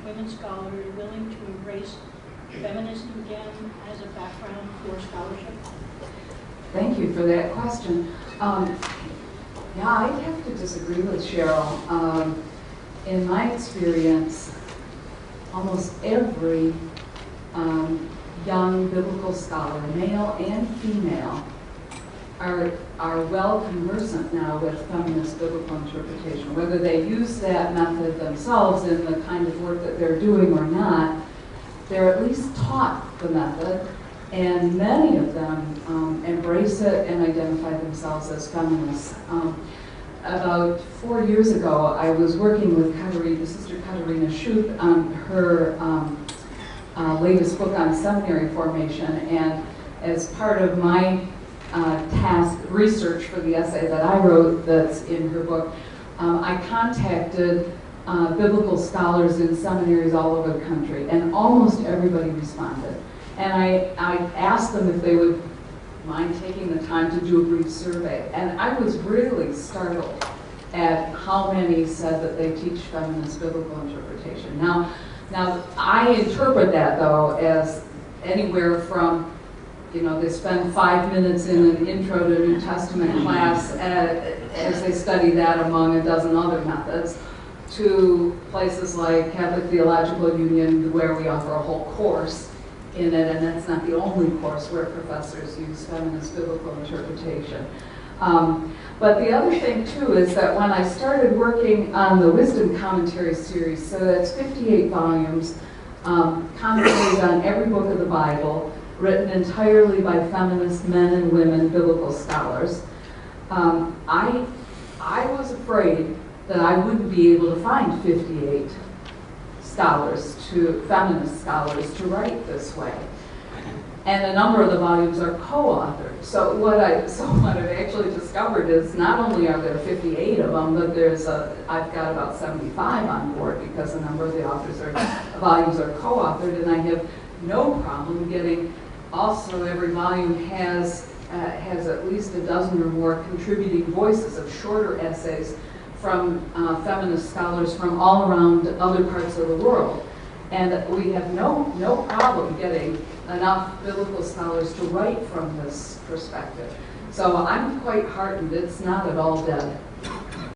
women scholars willing to embrace feminism again as a background for scholarship? Thank you for that question. Yeah, I'd have to disagree with Cheryl. In my experience, almost every young biblical scholar, male and female, are well conversant now with feminist biblical interpretation. Whether they use that method themselves in the kind of work that they're doing or not, they're at least taught the method, and many of them embrace it and identify themselves as feminists. About 4 years ago, I was working with Sister Katarina Schuth on her latest book on seminary formation, and as part of my task, research for the essay that I wrote that's in her book, I contacted biblical scholars in seminaries all over the country, and almost everybody responded. And I asked them if they would mind taking the time to do a brief survey. And I was really startled at how many said that they teach feminist biblical interpretation. Now I interpret that, though, as anywhere from, they spend 5 minutes in an intro to New Testament class as they study that among a dozen other methods, to places like Catholic Theological Union, where we offer a whole course in it, and that's not the only course where professors use feminist biblical interpretation. But the other thing, too, is that when I started working on the Wisdom Commentary series, so that's 58 volumes, commentaries on every book of the Bible, written entirely by feminist men and women biblical scholars, I was afraid that I wouldn't be able to find 58 feminist scholars to write this way. And a number of the volumes are co-authored. So what I've actually discovered is not only are there 58 of them, but I've got about 75 on board, because a number of the volumes are co-authored, and I have no problem getting. Also, every volume has at least a dozen or more contributing voices of shorter essays from feminist scholars from all around other parts of the world. And we have no problem getting enough biblical scholars to write from this perspective. So I'm quite heartened. It's not at all dead.